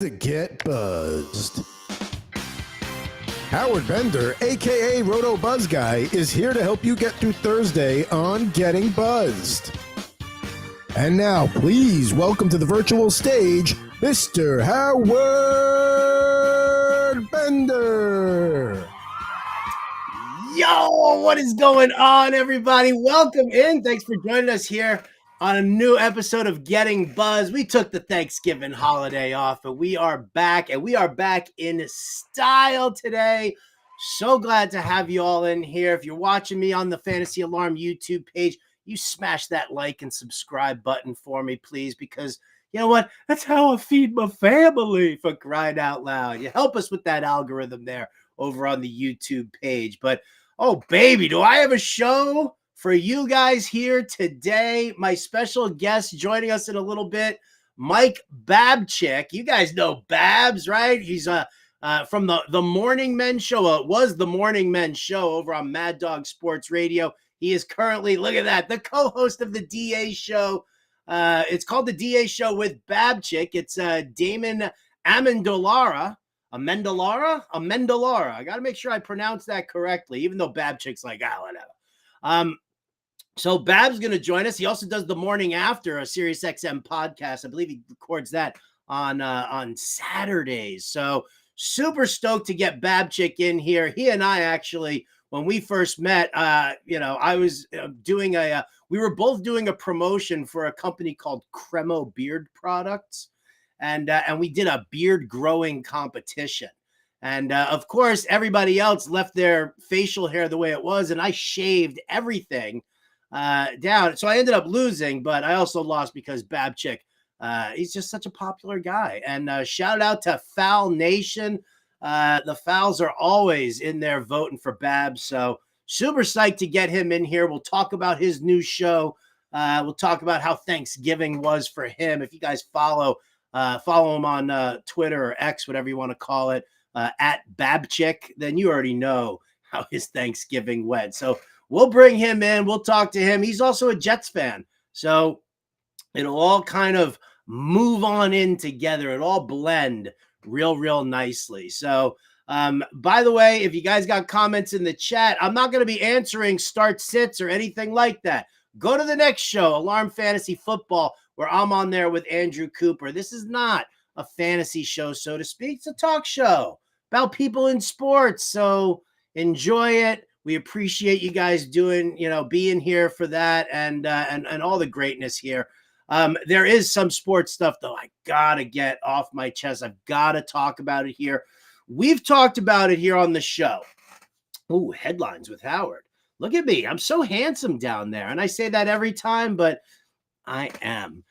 To get buzzed. Howard Bender, aka Roto Buzz Guy, is here to help you get through Thursday on Getting Buzzed. And now, please welcome to the virtual stage, Mr. Howard Bender. Yo, what is going on, everybody? Welcome in. Thanks for joining us here on a new episode of Getting Buzz. We took the Thanksgiving holiday off, but we are back, and we are back in style today. So glad to have you all in here. If you're watching me on the Fantasy Alarm YouTube page, you smash that like and subscribe button for me, please, because you know what? That's how I feed my family, for crying out loud. You help us with that algorithm there over on the YouTube page. But oh, baby, do I have a show for you guys here today. My special guest joining us in a little bit, Mike Babchik. You guys know Babs, right? He's from the Morning Men Show. It was the Morning Men Show over on Mad Dog Sports Radio. He is currently, look at that, the co-host of the DA Show. It's called the DA Show with Babchik. It's Damon Amendolara. Amendolara. I got to make sure I pronounce that correctly, even though Babchik's like, whatever. So Bab's going to join us. He also does the Morning After, a SiriusXM podcast. I believe he records that on Saturdays. So super stoked to get Babchik in here. He and I actually, when we first met, I was doing we were both doing a promotion for a company called Cremo Beard Products. And we did a beard growing competition. And of course, everybody else left their facial hair the way it was. And I shaved everything down. So I ended up losing, but I also lost because Babchik, he's just such a popular guy. And shout out to Foul Nation. The Fouls are always in there voting for Babs. So super psyched to get him in here. We'll talk about his new show. We'll talk about how Thanksgiving was for him. If you guys follow him on Twitter or X, whatever you want to call it, at Babchik, then you already know how his Thanksgiving went. So we'll bring him in. We'll talk to him. He's also a Jets fan. So it'll all kind of move on in together. It'll all blend real nicely. So by the way, if you guys got comments in the chat, I'm not going to be answering start sits or anything like that. Go to the next show, Alarm Fantasy Football, where I'm on there with Andrew Cooper. This is not a fantasy show, so to speak. It's a talk show about people in sports. So enjoy it. We appreciate you guys being here for that and all the greatness here. There is some sports stuff, though, I got to get off my chest. I've got to talk about it here. We've talked about it here on the show. Ooh, headlines with Howard. Look at me. I'm so handsome down there. And I say that every time, but I am.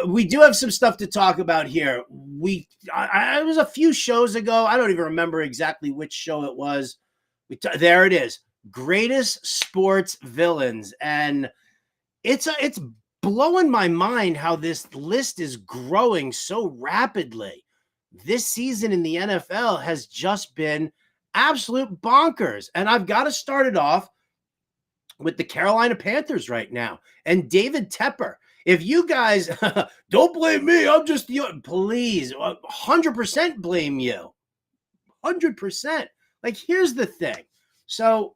We do have some stuff to talk about here. It was a few shows ago. I don't even remember exactly which show it was. There it is. Greatest sports villains. And it's blowing my mind how this list is growing so rapidly. This season in the NFL has just been absolute bonkers. And I've got to start it off with the Carolina Panthers right now and David Tepper. If you guys don't blame me, I'm just please 100% blame you. 100%. Like, here's the thing. So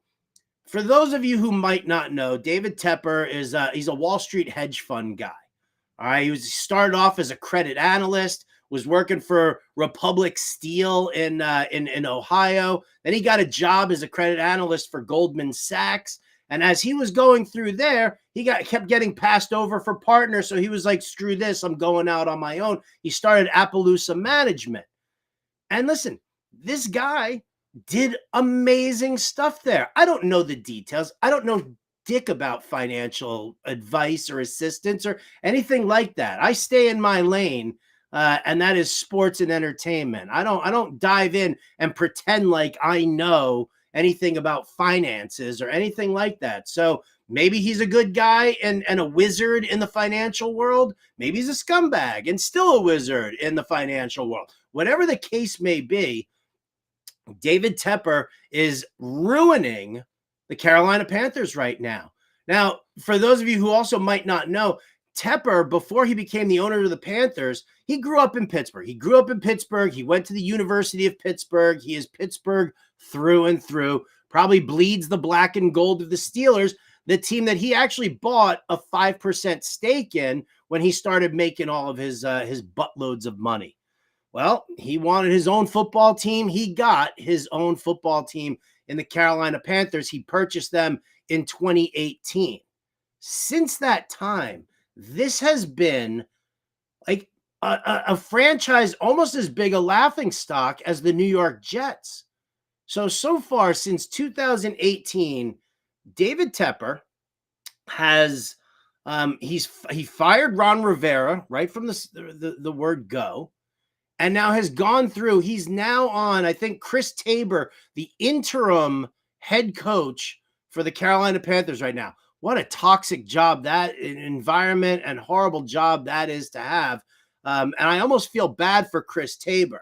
for those of you who might not know, David Tepper is he's a Wall Street hedge fund guy. All right. He started off as a credit analyst, was working for Republic Steel in Ohio. Then he got a job as a credit analyst for Goldman Sachs. And as he was going through there, he kept getting passed over for partner. So he was like, screw this, I'm going out on my own. He started Appaloosa Management. And listen, this guy did amazing stuff there. I don't know the details. I don't know dick about financial advice or assistance or anything like that. I stay in my lane, and that is sports and entertainment. I don't dive in and pretend like I know anything about finances or anything like that. So maybe he's a good guy and a wizard in the financial world. Maybe he's a scumbag and still a wizard in the financial world. Whatever the case may be, David Tepper is ruining the Carolina Panthers right now. Now, for those of you who also might not know, Tepper, before he became the owner of the Panthers, he grew up in Pittsburgh. He went to the University of Pittsburgh. He is Pittsburgh through and through, probably bleeds the black and gold of the Steelers, the team that he actually bought a 5% stake in when he started making all of his buttloads of money. Well, he wanted his own football team. He got his own football team in the Carolina Panthers. He purchased them in 2018. Since that time, this has been like a franchise almost as big a laughingstock as the New York Jets. So far since 2018, David Tepper has he fired Ron Rivera right from the word go, and now has gone through. He's now on, I think, Chris Tabor, the interim head coach for the Carolina Panthers right now. What a toxic job, that environment, and horrible job that is to have. And I almost feel bad for Chris Tabor.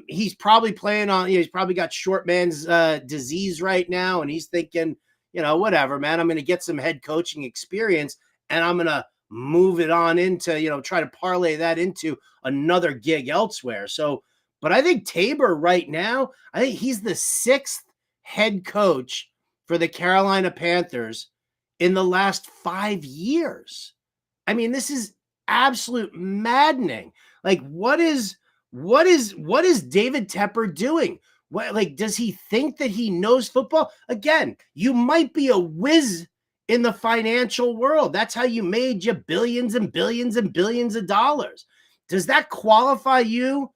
He's probably playing on, he's probably got short man's disease right now. And he's thinking, whatever, man, I'm going to get some head coaching experience and I'm going to move it on into, try to parlay that into another gig elsewhere. So, but I think Tabor right now, I think he's the 6th head coach for the Carolina Panthers in the last 5 years. I mean, this is absolute maddening. Like, what is David Tepper doing? What, does he think that he knows football? Again, you might be a whiz in the financial world. That's how you made your billions and billions and billions of dollars. Does that qualify you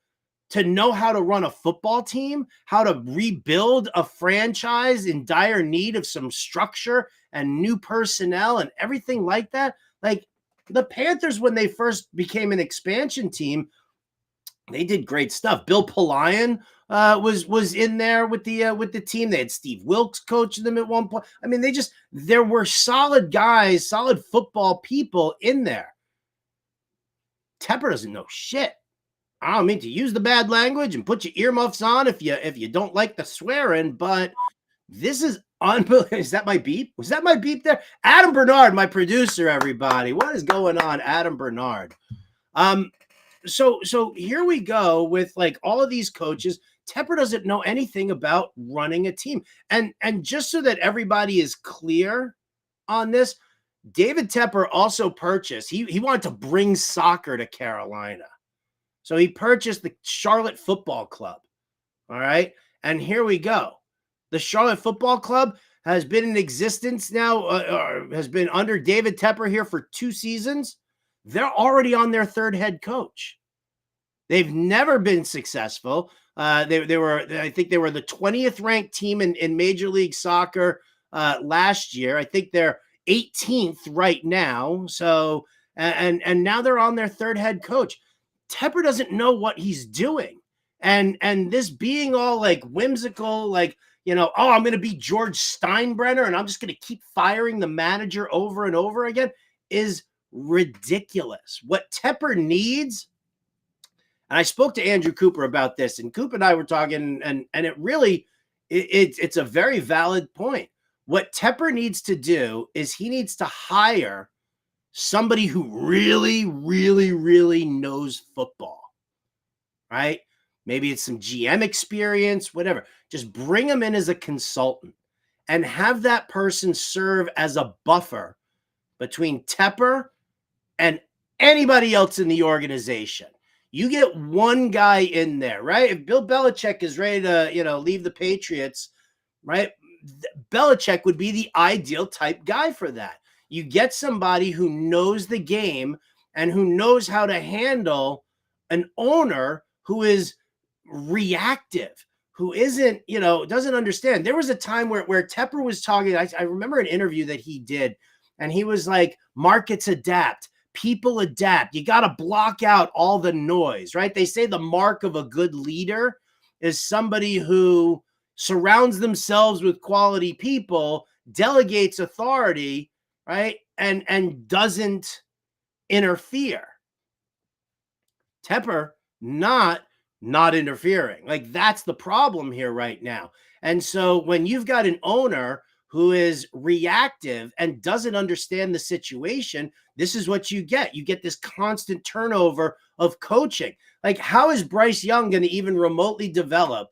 to know how to run a football team, how to rebuild a franchise in dire need of some structure and new personnel and everything like that? Like, the Panthers, when they first became an expansion team, they did great stuff. Bill Polian was in there with the team. They had Steve Wilkes coaching them at one point. I mean, there were solid guys, solid football people in there. Tepper doesn't know shit. I don't mean to use the bad language, and put your earmuffs on if you don't like the swearing, but this is unbelievable. Is that my beep? Was that my beep there? Adam Bernard, my producer, everybody. What is going on, Adam Bernard? So here we go with like all of these coaches. Tepper doesn't know anything about running a team. And just so that everybody is clear on this, David Tepper also purchased, he wanted to bring soccer to Carolina. So he purchased the Charlotte Football Club. All right. And here we go. The Charlotte Football Club has been in existence now, has been under David Tepper here for 2 seasons. They're already on their 3rd head coach. They've never been successful. They were, I think they were the 20th ranked team in Major League Soccer last year. I think they're 18th right now. So, and now they're on their 3rd head coach. Tepper doesn't know what he's doing. And this being all like whimsical, like, I'm going to be George Steinbrenner and I'm just going to keep firing the manager over and over again is ridiculous. What Tepper needs, and I spoke to Andrew Cooper about this, and Cooper and I were talking, and it really, it's a very valid point. What Tepper needs to do is he needs to hire somebody who really, really, really knows football, right? Maybe it's some GM experience, whatever. Just bring him in as a consultant and have that person serve as a buffer between Tepper and anybody else in the organization. You get one guy in there, right? If Bill Belichick is ready to, leave the Patriots, right? Belichick would be the ideal type guy for that. You get somebody who knows the game and who knows how to handle an owner who is reactive, who isn't, doesn't understand. There was a time where Tepper was talking. I remember an interview that he did, and he was like, markets adapt. People adapt. You got to block out all the noise, right? They say the mark of a good leader is somebody who surrounds themselves with quality people, delegates authority, right? And doesn't interfere. Tepper, not interfering. Like, that's the problem here right now. And so when you've got an owner who is reactive and doesn't understand the situation, this is what you get. You get this constant turnover of coaching. Like, how is Bryce Young going to even remotely develop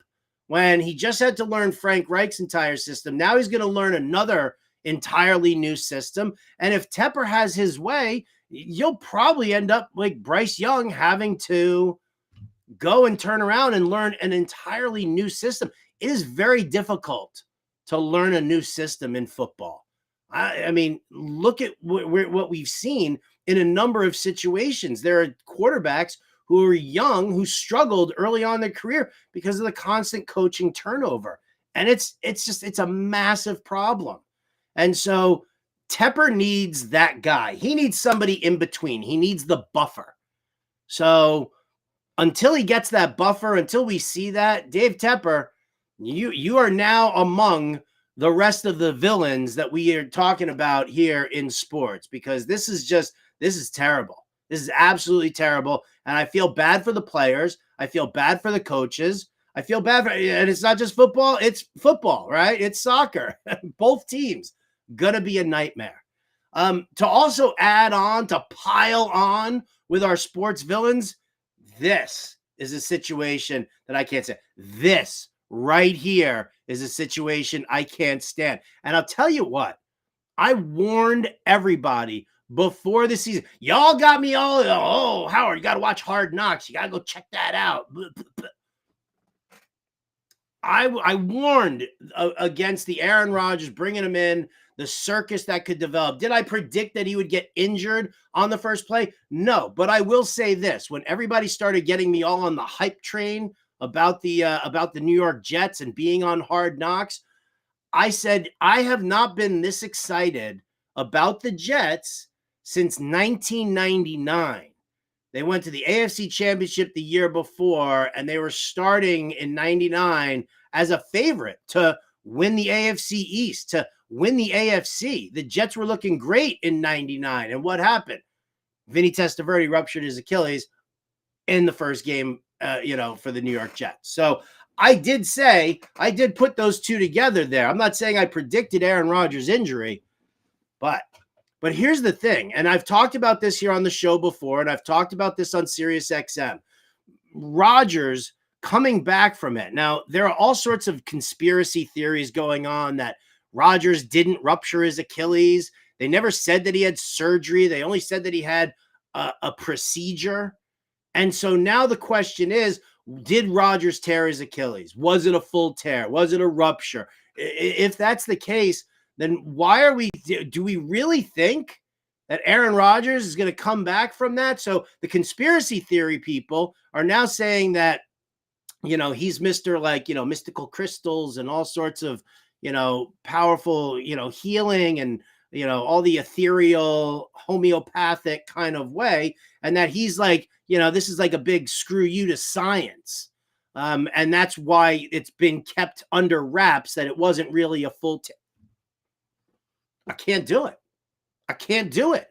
when he just had to learn Frank Reich's entire system? Now he's going to learn another entirely new system. And if Tepper has his way, you'll probably end up like Bryce Young having to go and turn around and learn an entirely new system. It is very difficult to learn a new system in football. I mean, look at what we've seen in a number of situations. There are quarterbacks who are young, who struggled early on in their career because of the constant coaching turnover. And it's a massive problem. And so Tepper needs that guy. He needs somebody in between. He needs the buffer. So until he gets that buffer, until we see that, Dave Tepper, you are now among the rest of the villains that we are talking about here in sports, because this is terrible. This is absolutely terrible. And I feel bad for the players. I feel bad for the coaches. I feel bad for, and it's not just football, it's football, right? It's soccer. Both teams gonna be a nightmare. To also add on, to pile on with our sports villains, this is a situation that I can't stand. This right here is a situation I can't stand. And I'll tell you what, I warned everybody before the season. Y'all got me all, oh, Howard, you got to watch Hard Knocks. You got to go check that out. I warned against the Aaron Rodgers, bringing him in, the circus that could develop. Did I predict that he would get injured on the first play? No, but I will say this. When everybody started getting me all on the hype train about the New York Jets and being on Hard Knocks, I said, I have not been this excited about the Jets since 1999. They went to the AFC Championship the year before, and they were starting in 99 as a favorite to win the AFC East, to win the AFC. The Jets were looking great in 99. And what happened? Vinny Testaverde ruptured his Achilles in the first game, for the New York Jets. So I did put those two together there. I'm not saying I predicted Aaron Rodgers' injury, but here's the thing, and I've talked about this here on the show before, and I've talked about this on SiriusXM. Rodgers coming back from it. Now, there are all sorts of conspiracy theories going on that Rodgers didn't rupture his Achilles. They never said that he had surgery. They only said that he had a procedure. And so now the question is, did Rodgers tear his Achilles? Was it a full tear? Was it a rupture? If that's the case, then do we really think that Aaron Rodgers is going to come back from that? So the conspiracy theory people are now saying that, he's Mr. mystical crystals and all sorts of, powerful, healing and, all the ethereal homeopathic kind of way. And that he's like, this is like a big screw you to science. And that's why it's been kept under wraps, that it wasn't really a full I can't do it. I can't do it.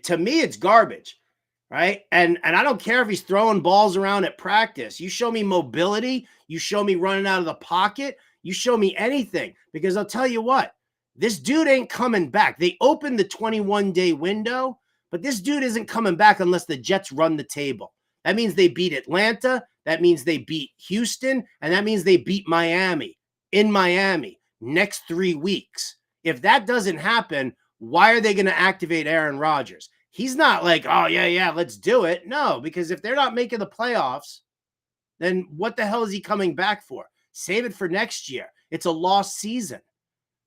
To me, it's garbage, right? And I don't care if he's throwing balls around at practice. You show me mobility, you show me running out of the pocket, you show me anything, because I'll tell you what, this dude ain't coming back. They opened the 21-day window, but this dude isn't coming back unless the Jets run the table. That means they beat Atlanta, that means they beat Houston, and that means they beat Miami in Miami next 3 weeks. If that doesn't happen, why are they going to activate Aaron Rodgers? He's not like, oh, yeah, let's do it. No, because if they're not making the playoffs, then what the hell is he coming back for? Save it for next year. It's a lost season.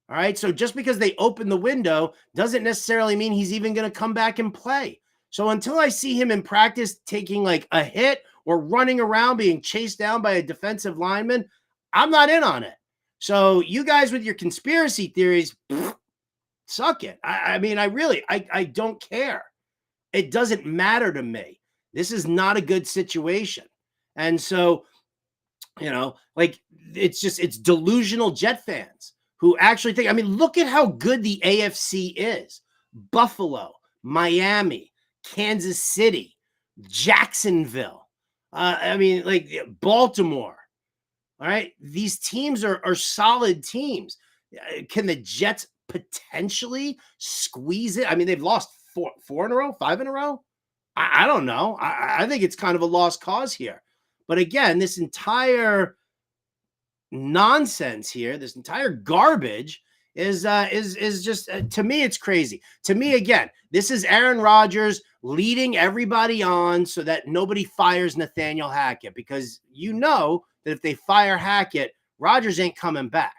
All right. So just because they open the window doesn't necessarily mean he's even going to come back and play. So until I see him in practice taking like a hit or running around being chased down by a defensive lineman, I'm not in on it. So you guys with your conspiracy theories, suck it. I mean, I don't care. It doesn't matter to me. This is not a good situation. And so, it's delusional Jet fans who actually think, look at how good the AFC is. Buffalo, Miami, Kansas City, Jacksonville, Baltimore. All right. These teams are solid teams. Can the Jets potentially squeeze it? I mean, they've lost four in a row, 5 in a row. I don't know. I think it's kind of a lost cause here. But again, this entire nonsense here, this entire garbage is just to me, it's crazy. To me, again, this is Aaron Rodgers leading everybody on so that nobody fires Nathaniel Hackett, because you know that if they fire Hackett, Rodgers ain't coming back.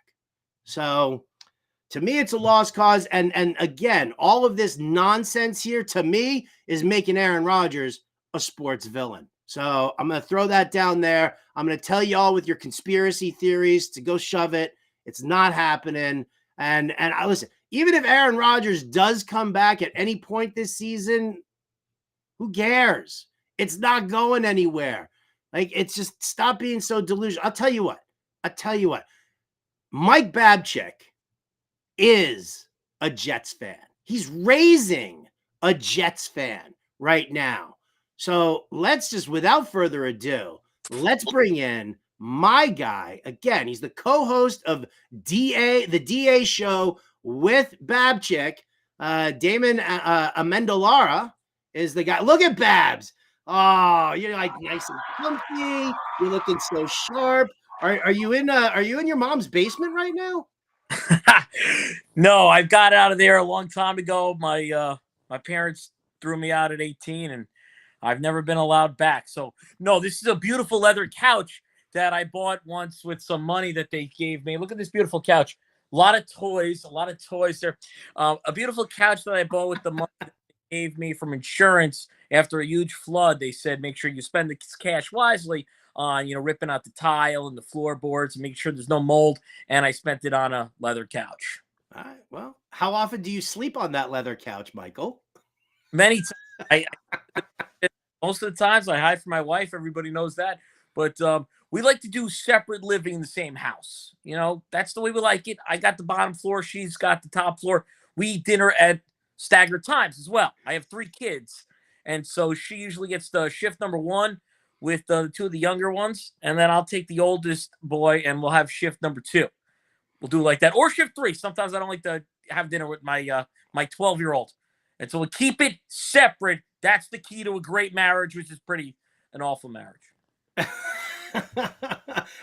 So to me, it's a lost cause. And again, all of this nonsense here, to me, is making Aaron Rodgers a sports villain. So I'm going to throw that down there. I'm going to tell you all with your conspiracy theories to go shove it. It's not happening. And I listen, even if Aaron Rodgers does come back at any point this season, who cares? It's not going anywhere. Like, it's just, stop being so delusional. I'll tell you what. Mike Babchik is a Jets fan. He's raising a Jets fan right now. So let's just, without further ado, let's bring in my guy. Again, he's the co-host of the DA show with Babchik. Damon Amendolara is the guy. Look at Babs. Oh, you're like nice and comfy. You're looking so sharp. Are you in your mom's basement right now? No, I got out of there a long time ago. My parents threw me out at 18, and I've never been allowed back. So, no, this is a beautiful leather couch that I bought once with some money that they gave me. Look at this beautiful couch. A lot of toys there. A beautiful couch that I bought with the money that they gave me from insurance after a huge flood. They said, make sure you spend the cash wisely on, ripping out the tile and the floorboards and make sure there's no mold. And I spent it on a leather couch. All right. Well, how often do you sleep on that leather couch, Michael? Many times. Most of the times I hide from my wife. Everybody knows that. But we like to do separate living in the same house. That's the way we like it. I got the bottom floor. She's got the top floor. We eat dinner at staggered times as well. I have 3 kids. And so she usually gets the shift number 1 with the 2 of the younger ones. And then I'll take the oldest boy and we'll have shift number 2. We'll do like that. Or shift 3. Sometimes I don't like to have dinner with my 12-year-old. And so we'll keep it separate. That's the key to a great marriage, which is an awful marriage.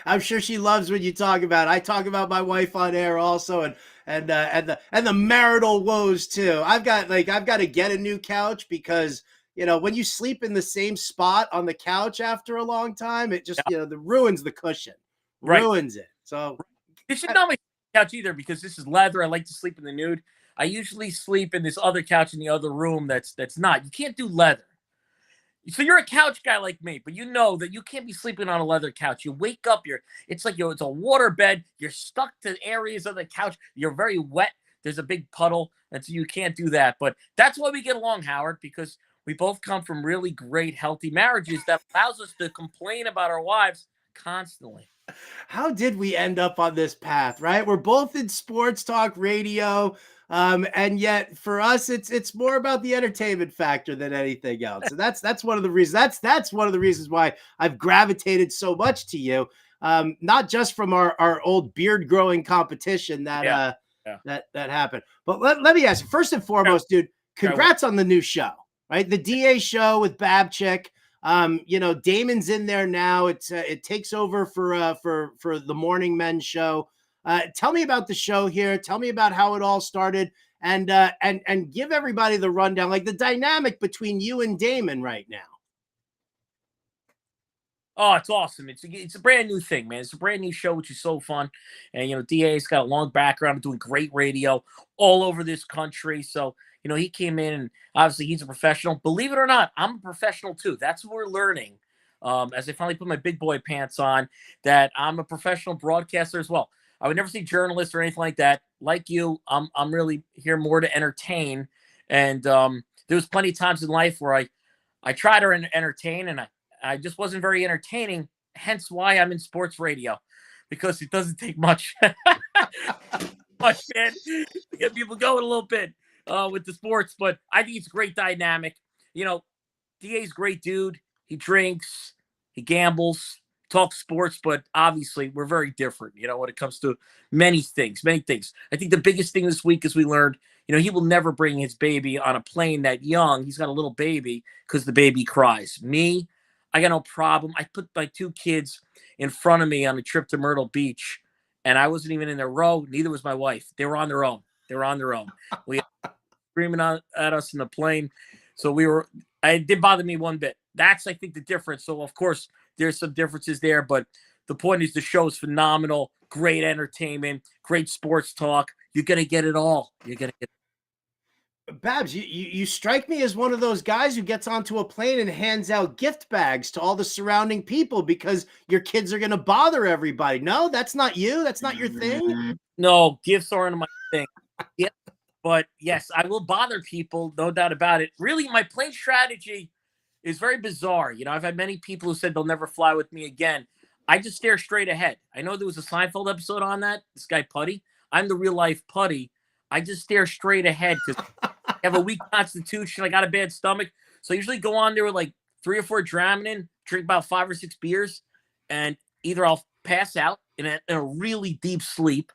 I'm sure she loves what you talk about. I talk about my wife on air also, and the marital woes too. I've got to get a new couch because when you sleep in the same spot on the couch after a long time, it just ruins the cushion, ruins it. So this should not be a couch either because this is leather. I like to sleep in the nude. I usually sleep in this other couch in the other room. That's not. You can't do leather. So you're a couch guy like me, but you know that you can't be sleeping on a leather couch. You wake up, it's like it's a water bed. You're stuck to areas of the couch. You're very wet. There's a big puddle, and so you can't do that. But that's why we get along, Howard, because we both come from really great, healthy marriages that allows us to complain about our wives constantly. How did we end up on this path, right? We're both in sports talk radio. And yet for us, it's more about the entertainment factor than anything else. And that's one of the reasons that's one of the reasons why I've gravitated so much to you. Not just from our old beard growing competition that happened. But let me ask you, first and foremost, dude, congrats on the new show, right? The DA show with Babchik. Damon's in there now. It takes over for the Morning Men show. Tell me about the show here. Tell me about how it all started, and give everybody the rundown, like the dynamic between you and Damon right now. Oh, it's awesome. It's a brand new thing, man. It's a brand new show, which is so fun. And, DA's got a long background of doing great radio all over this country. So, he came in and obviously he's a professional. Believe it or not, I'm a professional too. That's what we're learning. As I finally put my big boy pants on, that I'm a professional broadcaster as well. I would never say journalist or anything like that. Like you, I'm really here more to entertain. And there was plenty of times in life where I try to entertain and I just wasn't very entertaining. Hence why I'm in sports radio, because it doesn't take much, man, to get people going a little bit with the sports. But I think it's a great dynamic. DA's a great dude. He drinks, he gambles, talk sports, but obviously we're very different, when it comes to many things. I think the biggest thing this week is we learned, he will never bring his baby on a plane that young. He's got a little baby because the baby cries. Me, I got no problem. I put my 2 kids in front of me on a trip to Myrtle Beach, and I wasn't even in their row. Neither was my wife. They were on their own. We screaming at us in the plane. So it didn't bother me one bit. That's, I think, the difference. So, of course, there's some differences there, but the point is the show is phenomenal, great entertainment, great sports talk. You're going to get it all. You're going to get Babs, you strike me as one of those guys who gets onto a plane and hands out gift bags to all the surrounding people because your kids are going to bother everybody. No, that's not you. That's not your thing. No, gifts aren't my thing. Yeah, but yes, I will bother people, no doubt about it. Really, my plane strategy is very bizarre. I've had many people who said they'll never fly with me again. I just stare straight ahead. I know there was a Seinfeld episode on that. This guy Putty. I'm the real life Putty. I just stare straight ahead because I have a weak constitution. I got a bad stomach. So I usually go on there with like 3 or 4 Dramamine, drink about 5 or 6 beers, and either I'll pass out in a really deep sleep,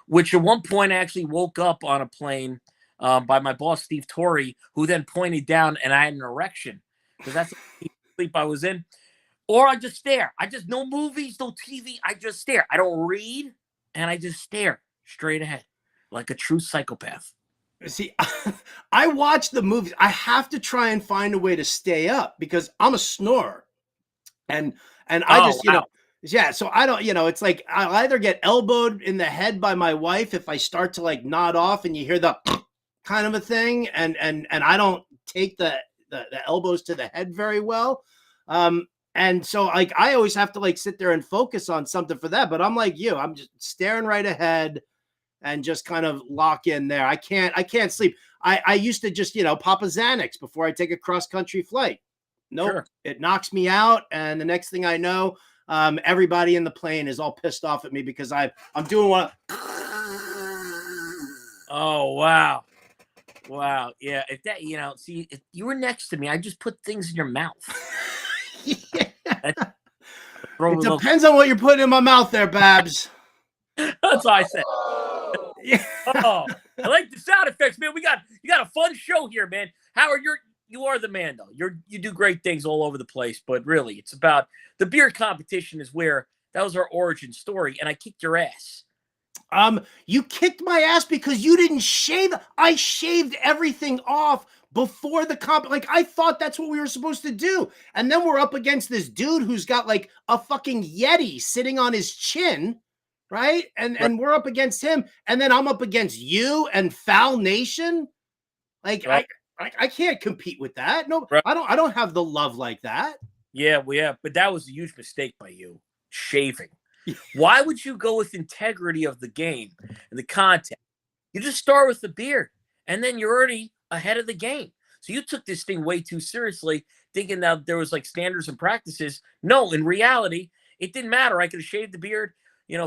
which at one point I actually woke up on a plane by my boss, Steve Torrey, who then pointed down and I had an erection because that's the deep sleep I was in. Or I just stare. No movies, no TV. I just stare. I don't read, and I just stare straight ahead like a true psychopath. See, I watch the movies. I have to try and find a way to stay up because I'm a snorer. And I just, wow. Yeah, so I don't, it's like I'll either get elbowed in the head by my wife if I start to like nod off and you hear the kind of a thing, and I don't take the elbows to the head very well. And so like I always have to like sit there and focus on something for that. But I'm like you, I'm just staring right ahead and just kind of lock in there. I can't sleep. I used to just, pop a Xanax before I take a cross-country flight. Nope, sure. It knocks me out. And the next thing I know, everybody in the plane is all pissed off at me because I'm doing what. Oh, wow. Wow. Yeah. If that, see, if you were next to me, I just put things in your mouth. Yeah. It depends on what you're putting in my mouth there, Babs. That's what I said. Yeah. Oh, I like the sound effects, man. You got a fun show here, man. Howard, you are the man, though. You do great things all over the place, but really, it's about the beard competition is where that was our origin story, and I kicked your ass. You kicked my ass because you didn't shave. I shaved everything off before the comp. Like, I thought that's what we were supposed to do. And then we're up against this dude who's got like a fucking Yeti sitting on his chin, right? And we're up against him. And then I'm up against you and Foul Nation. Like, right. I can't compete with that. No, right. I don't have the love like that. Yeah, but that was a huge mistake by you, shaving. Why would you go with integrity of the game and the content? You just start with the beard, and then you're already ahead of the game. So you took this thing way too seriously, thinking that there was like standards and practices. No, in reality, it didn't matter. I could have shaved the beard,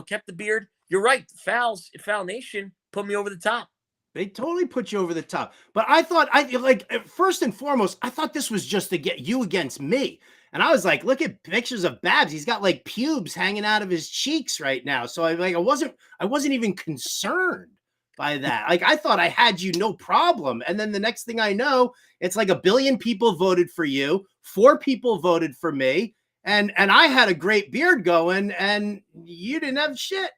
kept the beard. You're right. Foul Nation put me over the top. They totally put you over the top. But I thought, first and foremost, I thought this was just to get you against me. And I was like, look at pictures of Babs. He's got like pubes hanging out of his cheeks right now. So I wasn't even concerned by that. Like, I thought I had you no problem. And then the next thing I know, it's like 1 billion people voted for you. 4 people voted for me. And I had a great beard going and you didn't have shit.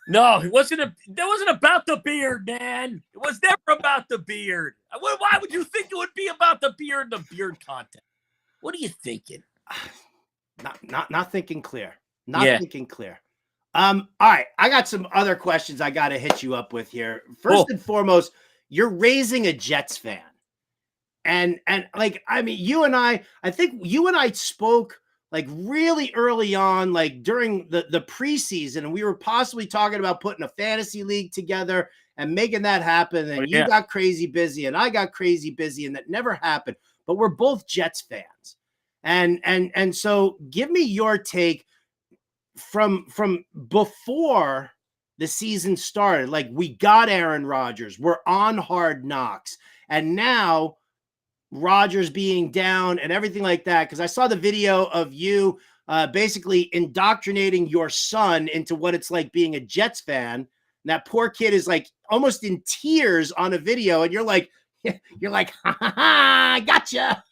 No, that wasn't about the beard, man. It was never about the beard. Why would you think it would be about the beard and the beard content? What are you thinking? Not thinking clear. Thinking clear. All right. I got some other questions I got to hit you up with here. First and foremost, you're raising a Jets fan. And like, I mean, I think you and I spoke like really early on, like during the preseason, and we were possibly talking about putting a fantasy league together and making that happen. And you got crazy busy and I got crazy busy, and that never happened. But we're both Jets fans. And so give me your take from before the season started. Like, we got Aaron Rodgers, we're on Hard Knocks, and now Rodgers being down and everything like that. Because I saw the video of you basically indoctrinating your son into what it's like being a Jets fan. And that poor kid is like almost in tears on a video, and you're like, ha, ha, ha, I gotcha.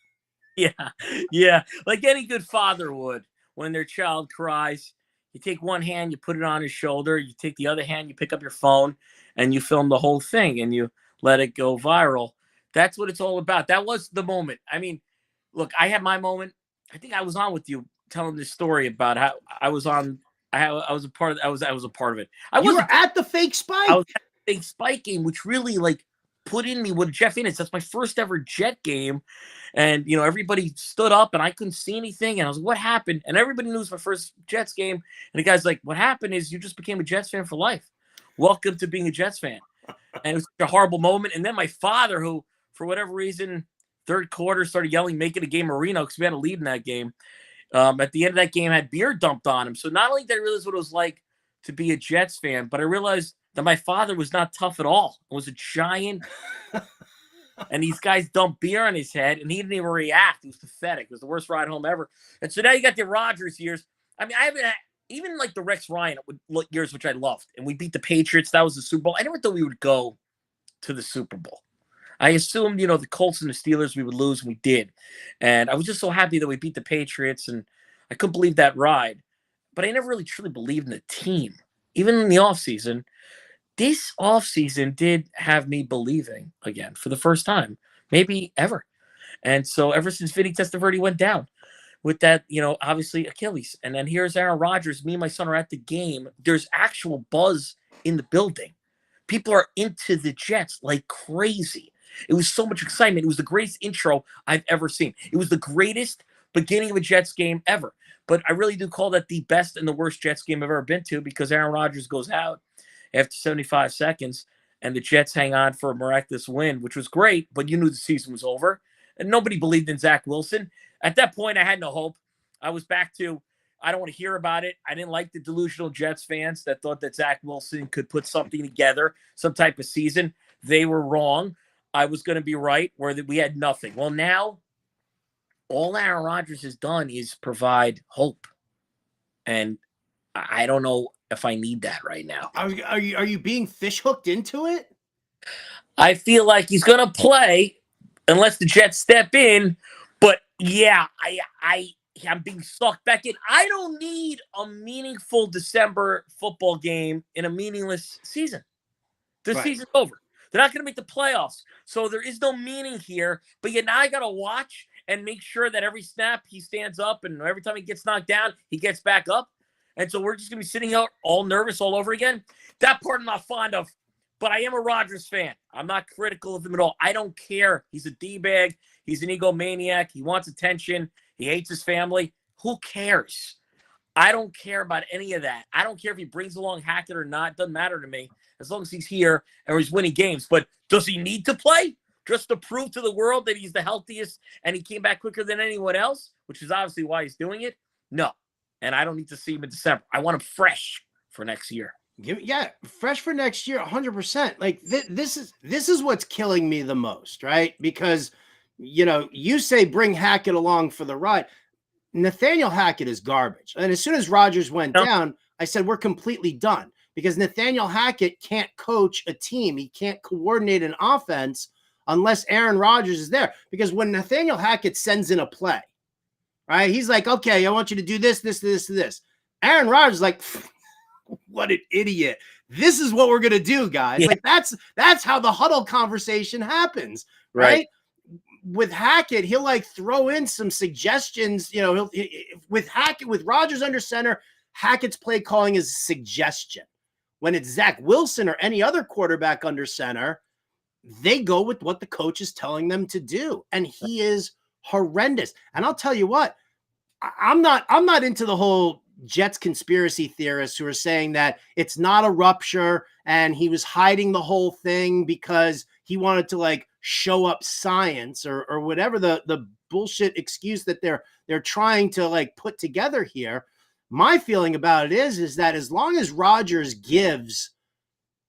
Yeah, like any good father would when their child cries. You take one hand, you put it on his shoulder. You take the other hand, you pick up your phone, and you film the whole thing, and you let it go viral. That's what it's all about. That was the moment. I mean, look, I had my moment. I think I was on with you telling this story about how I was on. I was a part of. I was a part of it. You were at the fake spike. I was at the fake spike game, which really like put in me what Jeff in is. That's my first ever Jet game. And, everybody stood up and I couldn't see anything. And I was like, what happened? And everybody knew it was my first Jets game. And the guy's like, what happened is you just became a Jets fan for life. Welcome to being a Jets fan. And it was a horrible moment. And then my father, who, for whatever reason, third quarter started yelling, make it a game of Reno because we had a lead in that game. At the end of that game, had beer dumped on him. So not only did I realize what it was like to be a Jets fan, but I realized that my father was not tough at all. It was a giant... And these guys dumped beer on his head, and he didn't even react. It was pathetic. It was the worst ride home ever. And so now you got the Rodgers years. I mean, I haven't even like the Rex Ryan years, which I loved. And we beat the Patriots. That was the Super Bowl. I never thought we would go to the Super Bowl. I assumed, the Colts and the Steelers we would lose, and we did. And I was just so happy that we beat the Patriots, and I couldn't believe that ride. But I never really truly believed in the team, even in the offseason. This offseason did have me believing again for the first time, maybe ever. And so ever since Vinny Testaverde went down with that, obviously Achilles. And then here's Aaron Rodgers. Me and my son are at the game. There's actual buzz in the building. People are into the Jets like crazy. It was so much excitement. It was the greatest intro I've ever seen. It was the greatest beginning of a Jets game ever. But I really do call that the best and the worst Jets game I've ever been to because Aaron Rodgers goes out after 75 seconds, and the Jets hang on for a miraculous win, which was great, but you knew the season was over, and nobody believed in Zach Wilson. At that point, I had no hope. I was back to, I don't want to hear about it. I didn't like the delusional Jets fans that thought that Zach Wilson could put something together, some type of season. They were wrong. I was going to be right, where we had nothing. Well, now, all Aaron Rodgers has done is provide hope, and I don't know if I need that right now. Are you being fish hooked into it? I feel like he's gonna play unless the Jets step in. But yeah, I'm being sucked back in. I don't need a meaningful December football game in a meaningless season. The season's over. They're not gonna make the playoffs, so there is no meaning here. But yet now I gotta watch and make sure that every snap he stands up, and every time he gets knocked down, he gets back up. And so we're just going to be sitting out all nervous all over again. That part I'm not fond of, but I am a Rodgers fan. I'm not critical of him at all. I don't care. He's a D-bag. He's an egomaniac. He wants attention. He hates his family. Who cares? I don't care about any of that. I don't care if he brings along Hackett or not. It doesn't matter to me as long as he's here and he's winning games. But does he need to play just to prove to the world that he's the healthiest and he came back quicker than anyone else, which is obviously why he's doing it? No. And I don't need to see him in December. I want him fresh for next year. Yeah, fresh for next year, 100%. Like this is what's killing me the most, right? Because you say bring Hackett along for the ride. Nathaniel Hackett is garbage. And as soon as Rodgers went down, I said we're completely done because Nathaniel Hackett can't coach a team. He can't coordinate an offense unless Aaron Rodgers is there. Because when Nathaniel Hackett sends in a play, right? He's like, okay, I want you to do this, this, this, this. Aaron Rodgers is like, what an idiot. This is what we're going to do, guys. Yeah. Like that's how the huddle conversation happens, right? With Hackett, he'll like throw in some suggestions, with Hackett, with Rodgers under center, Hackett's play calling is a suggestion. When it's Zach Wilson or any other quarterback under center, they go with what the coach is telling them to do. And he is horrendous. And I'll tell you what, I'm not into the whole Jets conspiracy theorists who are saying that it's not a rupture and he was hiding the whole thing because he wanted to like show up science or whatever the bullshit excuse that they're trying to like put together here. My feeling about it is that as long as Rodgers gives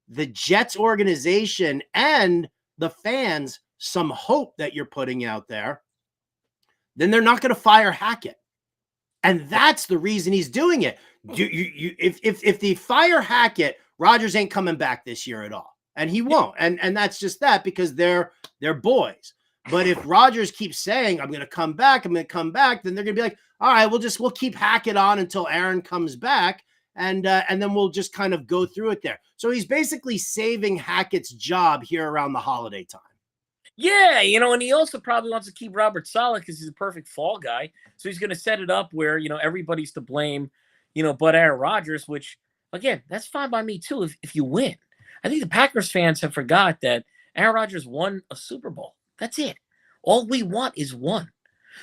the Jets organization and the fans some hope that you're putting out there, then they're not going to fire Hackett. And that's the reason he's doing it. If they fire Hackett, Rodgers ain't coming back this year at all. And he won't. And that's just that because they're boys. But if Rodgers keeps saying, I'm going to come back, then they're going to be like, all right, we'll keep Hackett on until Aaron comes back. And then we'll just kind of go through it there. So he's basically saving Hackett's job here around the holiday time. Yeah, and he also probably wants to keep Robert Saleh because he's a perfect fall guy. So he's going to set it up where, everybody's to blame, but Aaron Rodgers, which, again, that's fine by me too if you win. I think the Packers fans have forgot that Aaron Rodgers won a Super Bowl. That's it. All we want is one.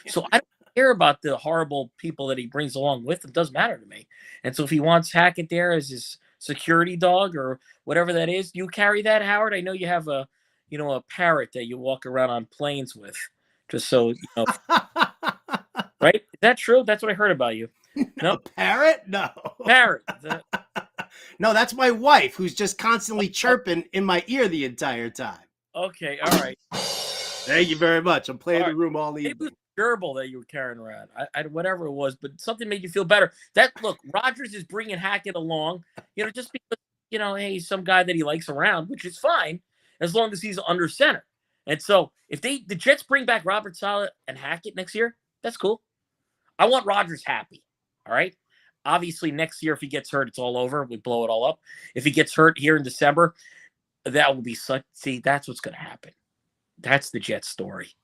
So I don't care about the horrible people that he brings along with him. It doesn't matter to me. And so if he wants Hackett there as his security dog or whatever that is, you carry that, Howard. I know you have a parrot that you walk around on planes with, just so right? Is that true? That's what I heard about you. No, parrot? No. Parrot. No, that's my wife who's just constantly chirping in my ear the entire time. Okay, all right. Thank you very much. I'm playing the room all evening. It was a gerbil that you were carrying around. I whatever it was, but something made you feel better. Look, Rodgers is bringing Hackett along, just because, hey, he's some guy that he likes around, which is fine as long as he's under center. And so if the Jets bring back Robert Saleh and Hackett next year, that's cool. I want Rodgers happy. All right. Obviously, next year, if he gets hurt, it's all over. We blow it all up. If he gets hurt here in December, that will be that's what's going to happen. That's the Jets story.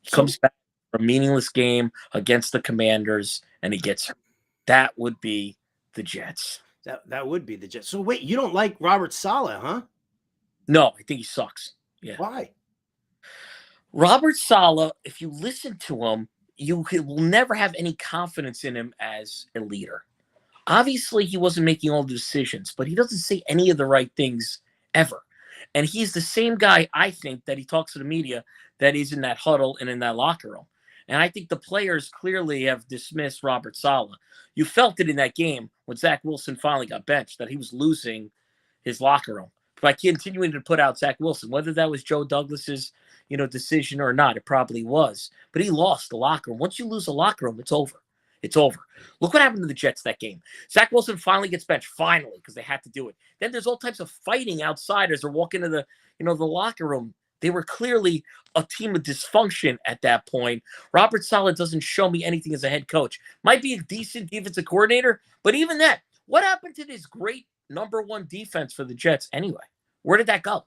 He comes back for a meaningless game against the Commanders, and he gets hurt. That would be the Jets. That would be the Jets. So wait, you don't like Robert Saleh, huh? No, I think he sucks. Yeah. Why? Robert Saleh, if you listen to him, you will never have any confidence in him as a leader. Obviously, he wasn't making all the decisions, but he doesn't say any of the right things ever. And he's the same guy, I think, that he talks to the media that is in that huddle and in that locker room. And I think the players clearly have dismissed Robert Saleh. You felt it in that game when Zach Wilson finally got benched, that he was losing his locker room by continuing to put out Zach Wilson, whether that was Joe Douglas's, decision or not. It probably was. But he lost the locker room. Once you lose a locker room, it's over. It's over. Look what happened to the Jets that game. Zach Wilson finally gets benched, finally, because they had to do it. Then there's all types of fighting outside as they're walking into the locker room. They were clearly a team of dysfunction at that point. Robert Saleh doesn't show me anything as a head coach. Might be a decent defensive coordinator, but even that, what happened to this great number one defense for the Jets anyway? Where did that go?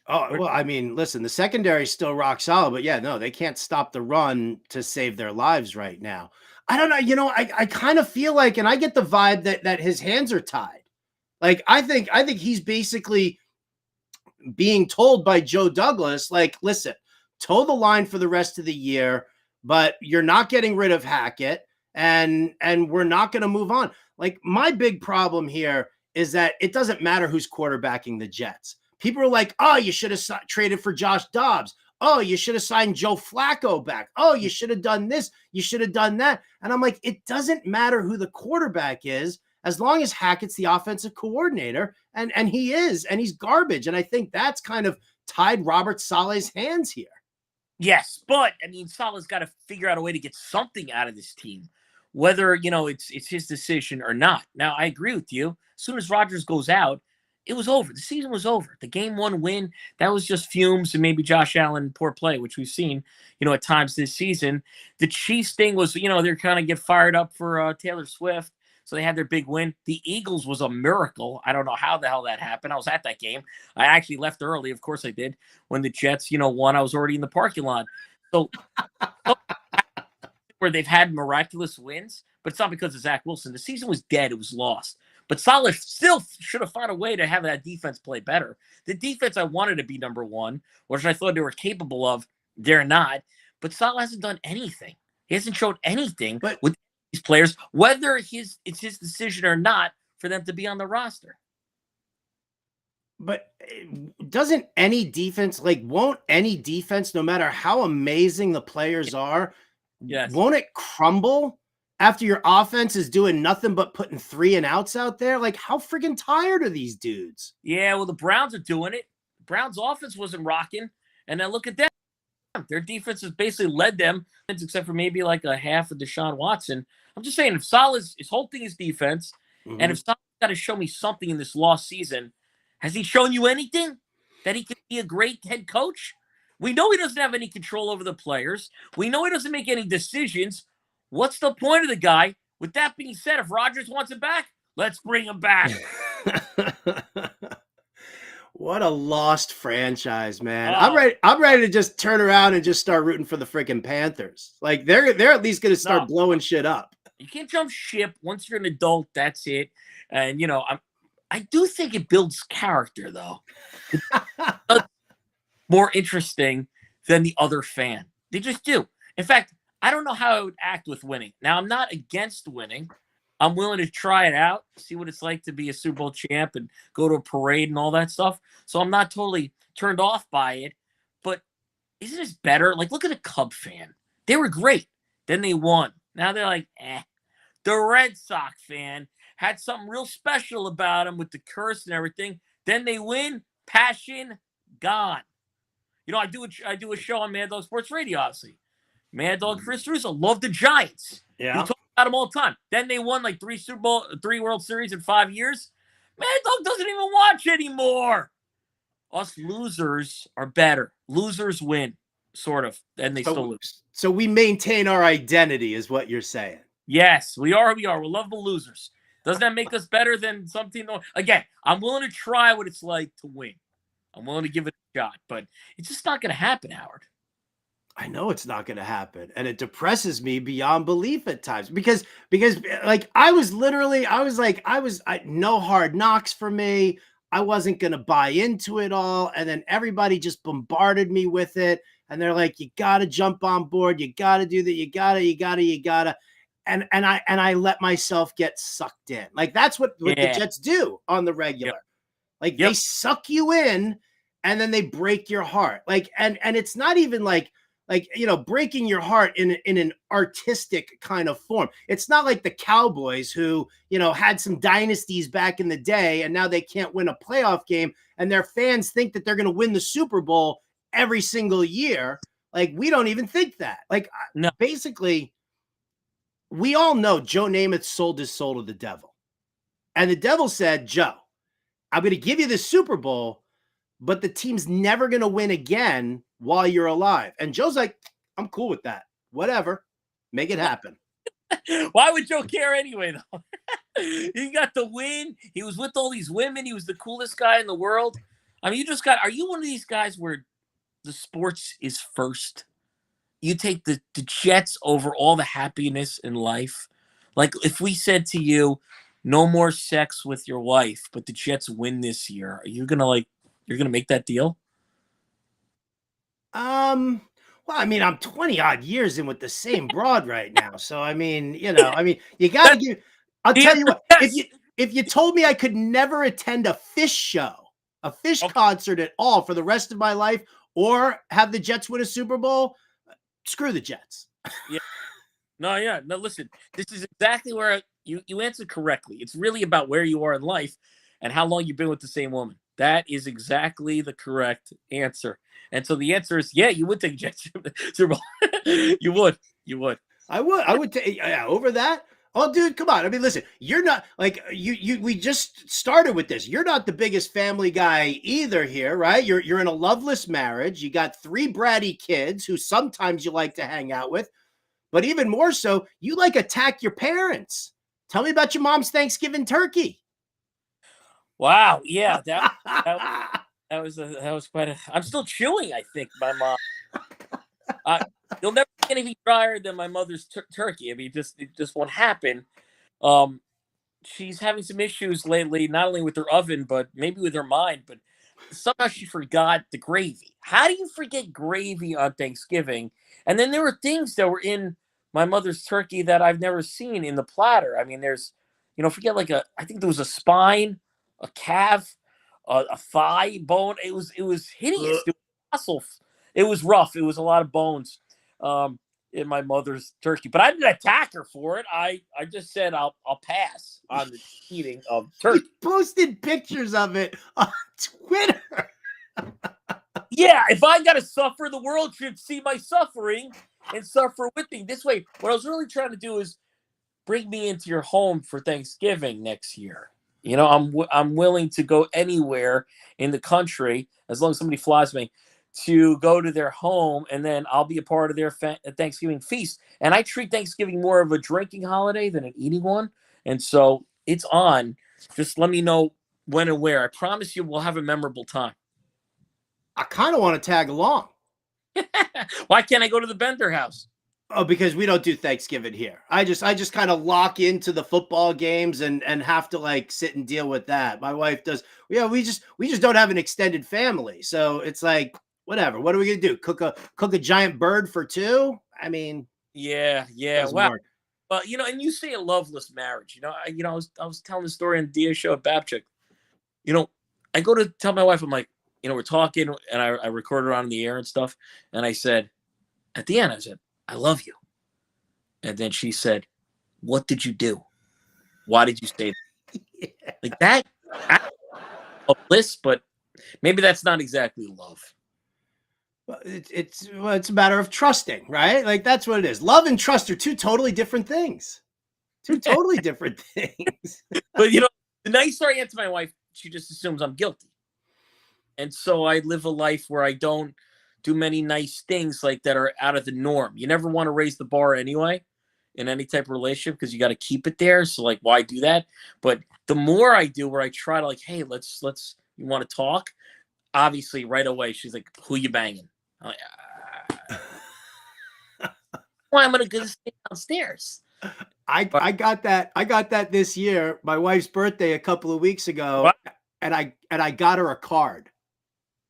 Oh, well, I mean, listen, the secondary is still rock solid, but yeah, no, they can't stop the run to save their lives right now. I don't know. I kind of feel like, and I get the vibe that his hands are tied. Like, I think he's basically being told by Joe Douglas, like, listen, toe the line for the rest of the year, but you're not getting rid of Hackett and we're not going to move on. Like, my big problem here is that it doesn't matter who's quarterbacking the Jets. People are like, oh, you should have traded for Josh Dobbs. Oh, you should have signed Joe Flacco back. Oh, you should have done this. You should have done that. And I'm like, it doesn't matter who the quarterback is as long as Hackett's the offensive coordinator. And he is, and he's garbage. And I think that's kind of tied Robert Saleh's hands here. Yes, but, I mean, Saleh's got to figure out a way to get something out of this team, whether, it's his decision or not. Now, I agree with you. As soon as Rodgers goes out, it was over. The season was over. The game one win, that was just fumes and maybe Josh Allen poor play, which we've seen, at times this season. The Chiefs thing was, they're kind of get fired up for Taylor Swift. So they had their big win. The Eagles was a miracle. I don't know how the hell that happened. I was at that game. I actually left early. Of course I did. When the Jets, won, I was already in the parking lot. So where they've had miraculous wins, but it's not because of Zach Wilson. The season was dead. It was lost. But Saleh still should have found a way to have that defense play better. The defense I wanted to be number one, which I thought they were capable of, they're not. But Saleh hasn't done anything. He hasn't showed anything with these players, whether it's his decision or not for them to be on the roster. But doesn't any defense, won't any defense, no matter how amazing the players are, won't it crumble after your offense is doing nothing but putting 3 and outs out there? Like, how freaking tired are these dudes? Yeah, well, the Browns are doing it. The Browns' offense wasn't rocking, and then look at that. Their defense has basically led them, except for maybe like a half of Deshaun Watson. I'm just saying, if Saleh's his whole thing is defense, and if Saleh's got to show me something in this lost season, has he shown you anything that he could be a great head coach? We know he doesn't have any control over the players. We know he doesn't make any decisions. What's the point of the guy? With that being said, if Rodgers wants him back, let's bring him back. What a lost franchise, man. I'm ready to just turn around and just start rooting for the freaking Panthers. Like they're at least going to start blowing shit up. You can't jump ship. Once you're an adult, that's it. And I do think it builds character, though. More interesting than the other fan. They just do. In fact, I don't know how I would act with winning. Now, I'm not against winning. I'm willing to try it out, see what it's like to be a Super Bowl champ and go to a parade and all that stuff. So I'm not totally turned off by it. But isn't this better? Like, look at a Cub fan. They were great. Then they won. Now they're like, eh. The Red Sox fan had something real special about them with the curse and everything. Then they win. Passion gone. I do a show on Mad Dog Sports Radio, obviously. Mad Dog Chris Russo loved the Giants. Yeah. We talk about them all the time. Then they won like 3 World Series in 5 years. Mad Dog doesn't even watch anymore. Us losers are better. Losers win, sort of. And they still lose. So we maintain our identity, is what you're saying. Yes, we are. We're lovable losers. Doesn't that make us better than something? Again, I'm willing to try what it's like to win. I'm willing to give it a shot, but it's just not going to happen, Howard. I know it's not going to happen. And it depresses me beyond belief at times because like no hard knocks for me. I wasn't going to buy into it all. And then everybody just bombarded me with it. And they're like, you got to jump on board. You got to do that. You gotta. And I let myself get sucked in. Like that's what the Jets do on the regular. Yep. Like they suck you in and then they break your heart. Like, and it's not even like, breaking your heart in an artistic kind of form. It's not like the Cowboys who, had some dynasties back in the day and now they can't win a playoff game and their fans think that they're going to win the Super Bowl every single year. Like we don't even think that. Like basically we all know Joe Namath sold his soul to the devil. And the devil said, Joe, I'm going to give you the Super Bowl, but the team's never going to win again while you're alive. And Joe's like, I'm cool with that. Whatever. Make it happen. Why would Joe care anyway, though? He got the win. He was with all these women. He was the coolest guy in the world. I mean, are you one of these guys where the sports is first? You take the Jets over all the happiness in life? Like if we said to you, no more sex with your wife, but the Jets win this year, are you going to you're going to make that deal? Well, I mean, I'm 20 odd years in with the same broad right now. So, I mean, you got to give, I'll tell you what, if you told me I could never attend a fish show, a fish concert at all for the rest of my life, or have the Jets win a Super Bowl, screw the Jets. No, listen, this is exactly where you answered correctly. It's really about where you are in life and how long you've been with the same woman. That is exactly the correct answer. And so the answer is, you would take Jets Super Bowl. You would. I would take over that. Oh, dude, come on. I mean, listen, you're not like we just started with this. You're not the biggest family guy either here, right? You're in a loveless marriage. You got 3 bratty kids who sometimes you like to hang out with, but even more so, you attack your parents. Tell me about your mom's Thanksgiving turkey. Wow. Yeah. That was quite I'm still chewing, I think, my mom. You'll never get anything drier than my mother's turkey. I mean, it just won't happen. She's having some issues lately, not only with her oven, but maybe with her mind. But somehow she forgot the gravy. How do you forget gravy on Thanksgiving? And then there were things that were in my mother's turkey that I've never seen in the platter. I mean, there's, forget I think there was a spine, a calf, a thigh bone. It was hideous. It was muscle. It was rough. It was a lot of bones in my mother's turkey. But I didn't attack her for it. I just said I'll pass on the eating of turkey. You posted pictures of it on Twitter. Yeah, if I got to suffer, the world should see my suffering and suffer with me. This way, what I was really trying to do is bring me into your home for Thanksgiving next year. You know, I'm willing to go anywhere in the country as long as somebody flies me to go to their home, and then I'll be a part of their Thanksgiving feast. And I treat Thanksgiving more of a drinking holiday than an eating one. And so it's on. Just let me know when and where. I promise you we'll have a memorable time. I kind of want to tag along. Why can't I go to the Bender house? Oh, because we don't do Thanksgiving here. I just kind of lock into the football games and have to like sit and deal with that. My wife does. Yeah, we just don't have an extended family, so it's like whatever. What are we gonna do? Cook a giant bird for two? I mean, yeah. doesn't Wow. work. Well, you know, and you say a loveless marriage. I was telling the story on the DA show at Babchik. You know, I go to tell my wife, I'm like, we're talking, and I recorded her on the air and stuff, and I said, at the end, I said, I love you. And then she said, what did you do? Why did you say that? Yeah. Like that? A bliss, but maybe that's not exactly love. It's a matter of trusting, right? Like that's what it is. Love and trust are two totally different things. Two totally different things. But the nicer I answer my wife, she just assumes I'm guilty. And so I live a life where I don't do many nice things like that are out of the norm. You never want to raise the bar anyway in any type of relationship because you got to keep it there. So like, why do that? But the more I do, where I try to like, hey, let's you want to talk? Obviously, right away she's like, who you banging? I'm like, well, I'm gonna go stay downstairs. I got that this year. My wife's birthday a couple of weeks ago, What? and I got her a card.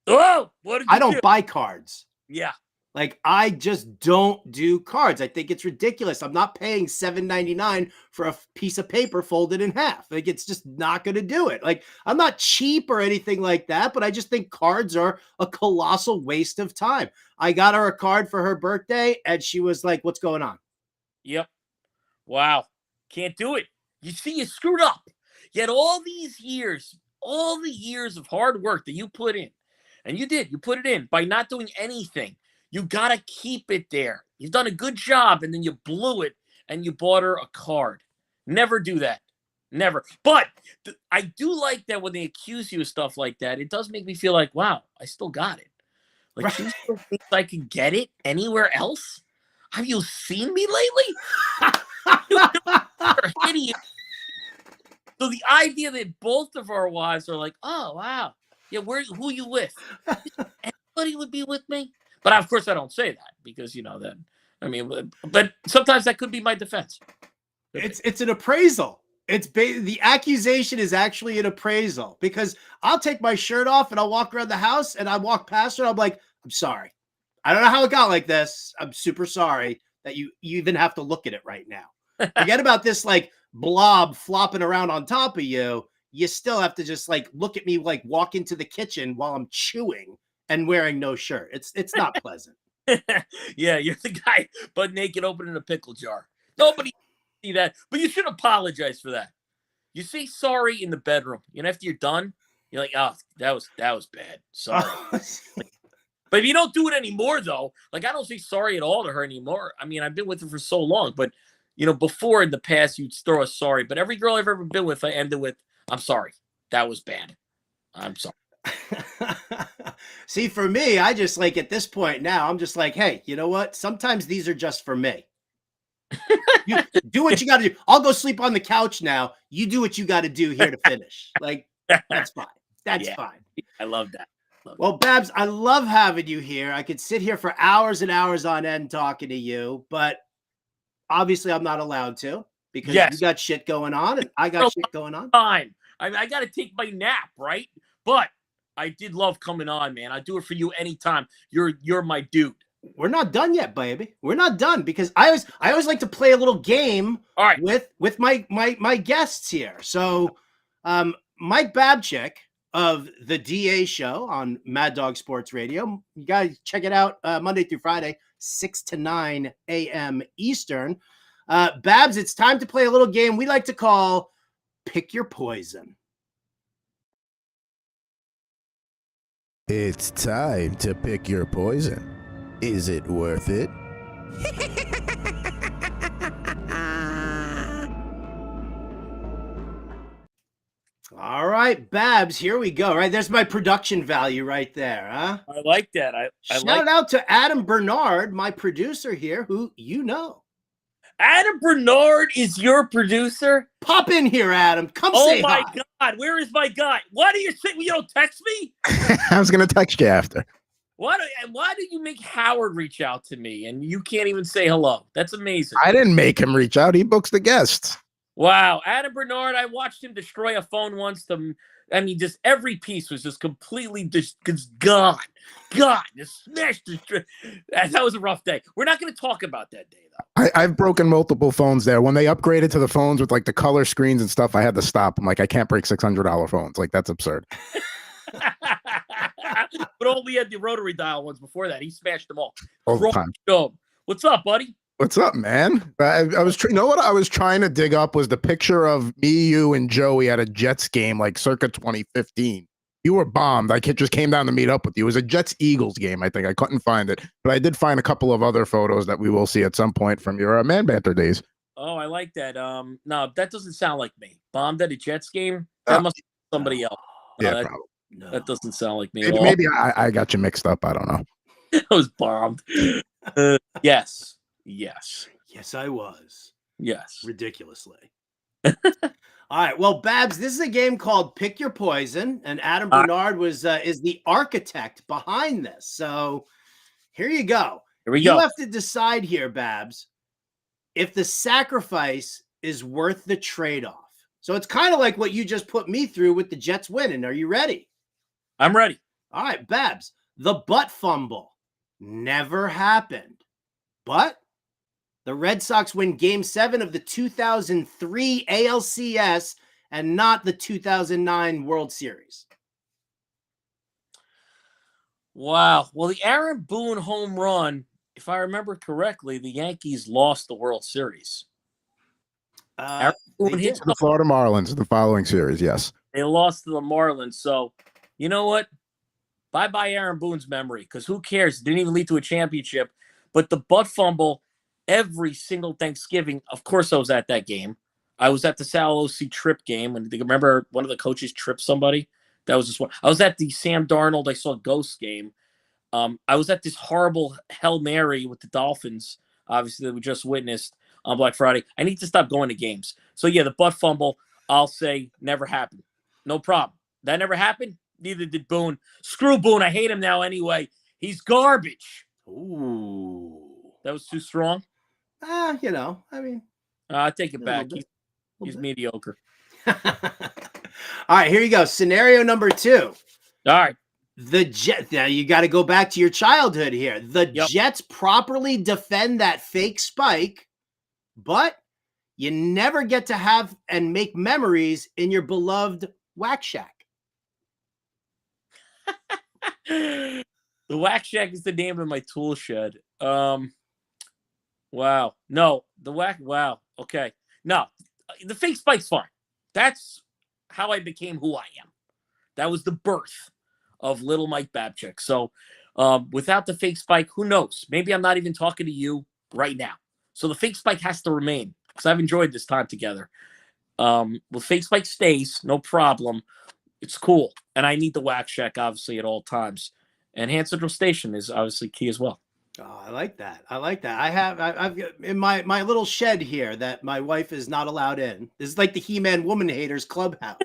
Oh, what did you I don't do? buy cards. Yeah. Like I just don't do cards. I think it's ridiculous. I'm not paying $7.99 for a piece of paper folded in half. Like it's just not going to do it. Like I'm not cheap or anything like that, but I just think cards are a colossal waste of time. I got her a card for her birthday and she was like, "What's going on?" Yep. Wow. Can't do it. You see, you screwed up. Yet all the years of hard work that you put in, and you put it in by not doing anything. You got to keep it there. You've done a good job, and then you blew it, and you bought her a card. Never do that. Never. But I do like that when they accuse you of stuff like that. It does make me feel like, wow, I still got it. Like, Right. she still thinks I can get it anywhere else? Have you seen me lately? You're hideous. So the idea that both of our wives are like, oh, wow. Yeah, who you with? Anybody would be with me? But of course I don't say that because, then, I mean, but sometimes that could be my defense. It's an appraisal. The accusation is actually an appraisal because I'll take my shirt off and I'll walk around the house and I walk past her and I'm like, I'm sorry. I don't know how it got like this. I'm super sorry that you even have to look at it right now. Forget about this like blob flopping around on top of you. You still have to just like look at me like walk into the kitchen while I'm chewing and wearing no shirt. It's not pleasant. Yeah, you're the guy butt naked opening a pickle jar. Nobody see that, but you should apologize for that. You say sorry in the bedroom. After you're done, you're like, oh, that was bad. Sorry. But if you don't do it anymore, though, like I don't say sorry at all to her anymore. I mean, I've been with her for so long, but before in the past, you'd throw a sorry. But every girl I've ever been with, I ended with, I'm sorry. That was bad. I'm sorry. See, for me, I just like at this point now, I'm just like, hey, you know what? Sometimes these are just for me. You do what you got to do. I'll go sleep on the couch now. You do what you got to do here to finish. Like, that's fine. That's fine. I love that. Well, Babs, I love having you here. I could sit here for hours and hours on end talking to you, but obviously I'm not allowed to because you got shit going on and I got shit going on. Time. I got to take my nap, right? But I did love coming on, man. I do it for you anytime. You're my dude. We're not done yet, baby. We're not done because I always like to play a little game with my guests here. So Mike Babchik of the DA show on Mad Dog Sports Radio. You guys check it out Monday through Friday, 6 to 9 a.m. Eastern. Babs, it's time to play a little game we like to call Pick Your Poison. It's time to pick your poison. Is it worth it? All right, Babs, here we go. Right, there's my production value right there, huh? I like that. I Shout like out to Adam Bernard, my producer here, who you know. Adam Bernard is your producer. Pop in here, Adam. Come Oh say my hi. God, where is my guy? Why do you say you don't text me? I was going to text you after. Why do you make Howard reach out to me and you can't even say hello? That's amazing. I didn't make him reach out. He books the guests. Wow, Adam Bernard, I watched him destroy a phone once. Just every piece was just completely just gone. Just smashed. That was a rough day. We're not going to talk about that day, though. I've broken multiple phones there. When they upgraded to the phones with like the color screens and stuff, I had to stop. I'm like, I can't break $600 phones. Like, that's absurd. But only had the rotary dial ones before that. He smashed them all. All the time. What's up, buddy? What's up, man? I was you know what I was trying to dig up was the picture of me, you, and Joey at a Jets game like circa 2015. You were bombed. I just came down to meet up with you. It was a Jets-Eagles game, I think. I couldn't find it. But I did find a couple of other photos that we will see at some point from your Man Banter days. Oh, I like that. No, that doesn't sound like me. Bombed at a Jets game? That must be somebody else. Yeah, probably. That doesn't sound like me at all. Maybe I got you mixed up. I don't know. I was bombed. Yes. Yes, I was. Yes. Ridiculously. All right. Well, Babs, this is a game called Pick Your Poison, and Adam Bernard is the architect behind this. So here you go. Here we go. You have to decide here, Babs, if the sacrifice is worth the trade-off. So it's kind of like what you just put me through with the Jets winning. Are you ready? I'm ready. All right, Babs. The butt fumble never happened, but the Red Sox win Game 7 of the 2003 ALCS and not the 2009 World Series. Wow. Well, the Aaron Boone home run, if I remember correctly, the Yankees lost the World Series. They did. The Florida Marlins, the following series, yes. They lost to the Marlins. So, you know what? Bye-bye Aaron Boone's memory, because who cares? It didn't even lead to a championship. But the butt fumble, every single Thanksgiving, of course I was at that game. I was at the Sal OC trip game. And remember one of the coaches tripped somebody? That was just one. I was at the Sam Darnold, I saw Ghost game. I was at this horrible Hail Mary with the Dolphins, obviously, that we just witnessed on Black Friday. I need to stop going to games. So, yeah, the butt fumble, I'll say never happened. No problem. That never happened. Neither did Boone. Screw Boone. I hate him now anyway. He's garbage. Ooh. That was too strong? I mean. I take it back. He's mediocre. All right, here you go. Scenario number 2. All right. The Jets. Now you got to go back to your childhood here. The Jets properly defend that fake spike, but you never get to have and make memories in your beloved Whack Shack. The Whack Shack is the name of my tool shed. Wow. No, wow. Okay. No, the fake spike's fine. That's how I became who I am. That was the birth of little Mike Babchik. So without the fake spike, who knows? Maybe I'm not even talking to you right now. So the fake spike has to remain because I've enjoyed this time together. Well, fake spike stays, no problem. It's cool. And I need the Whack Shack, obviously, at all times. And Hand Central Station is obviously key as well. Oh, I like that. I've in my little shed here that my wife is not allowed in. This is like the He-Man Woman Haters Clubhouse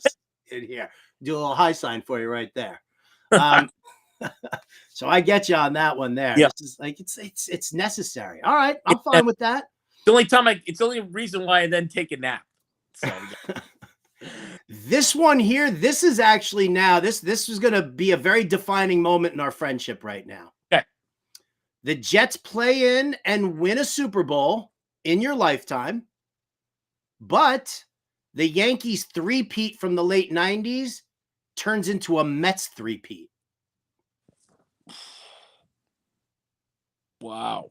in here. Do a little high sign for you right there. So I get you on that one there. Yeah. It's like it's necessary. All right, I'm fine with that. It's the only reason why I then take a nap. So, This one here, this is actually now, this is going to be a very defining moment in our friendship right now. Okay. The Jets play in and win a Super Bowl in your lifetime, but the Yankees three-peat from the late 90s turns into a Mets three-peat. Wow.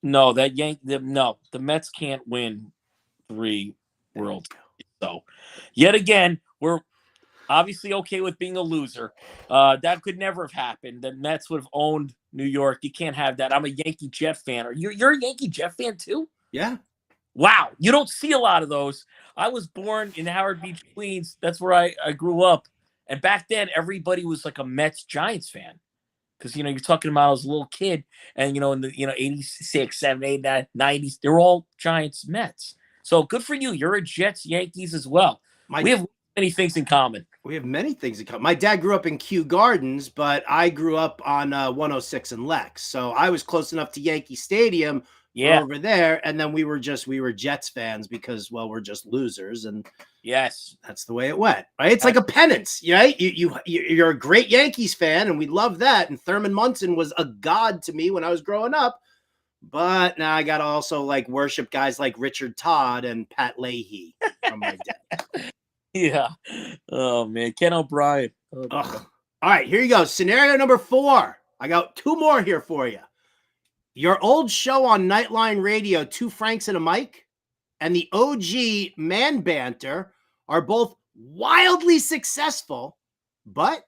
No, the Mets can't win 3 World. So, yet again, Obviously okay with being a loser. That could never have happened. The Mets would have owned New York. You can't have that. I'm a Yankee Jet fan. You're a Yankee Jet fan too? Yeah. Wow. You don't see a lot of those. I was born in Howard Beach, Queens. That's where I grew up. And back then, everybody was like a Mets Giants fan. Because, you're talking about as a little kid and, in the, 86, 7, 8, 9, 90s, they're all Giants Mets. So good for you. You're a Jets Yankees as well. We have many things in common. We have many things in common. My dad grew up in Kew Gardens, but I grew up on 106 and Lex. So I was close enough to Yankee Stadium over there. And then we were Jets fans because, well, we're just losers. And yes, that's the way it went. Right? It's like a penance, right? You're a great Yankees fan, and we love that. And Thurman Munson was a god to me when I was growing up. But now I got to also worship guys like Richard Todd and Pat Leahy from my dad. Yeah. Oh, man. Ken O'Brien. Oh, all right, here you go. Scenario number 4. I got 2 more here for you. Your old show on Nightline Radio, Two Franks and a Mic, and the OG Man Banter are both wildly successful, but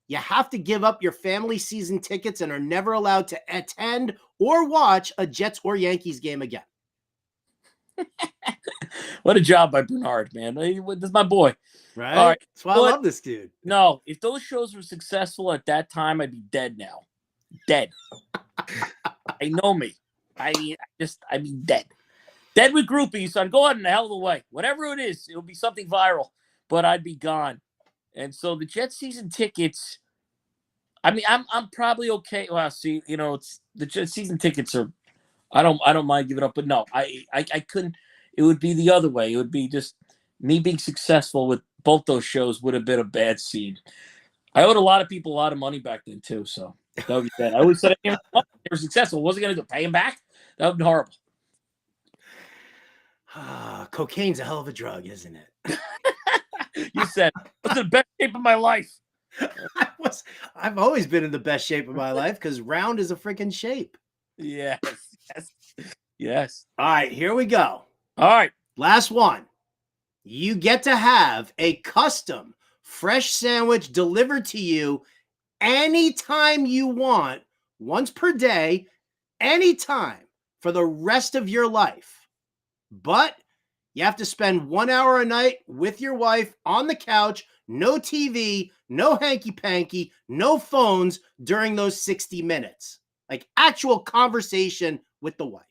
you have to give up your family season tickets and are never allowed to attend or watch a Jets or Yankees game again. What a job by Bernard, man. This is my boy. Right? All right. That's why I love this dude. No, if those shows were successful at that time, I'd be dead now. Dead. I know me. I'd be dead. Dead with groupies, so I'd go out in a hell of a way. Whatever it is, it'll be something viral, but I'd be gone. And so the Jets season tickets, I'm probably okay. Well, see, it's the Jets season tickets are, I don't mind giving up, but no, I couldn't. It would be the other way. It would be just me being successful with both those shows would have been a bad scene. I owed a lot of people a lot of money back then too, so that would be bad. I always said they were successful. Wasn't going to pay them back. That would be horrible. Cocaine's a hell of a drug, isn't it? You said I was in the best shape of my life. I've always been in the best shape of my life because round is a freaking shape. Yes. All right, here we go. All right. Last one. You get to have a custom fresh sandwich delivered to you anytime you want, once per day, anytime for the rest of your life. But you have to spend 1 hour a night with your wife on the couch, no TV, no hanky-panky, no phones during those 60 minutes. Like actual conversation with the wife.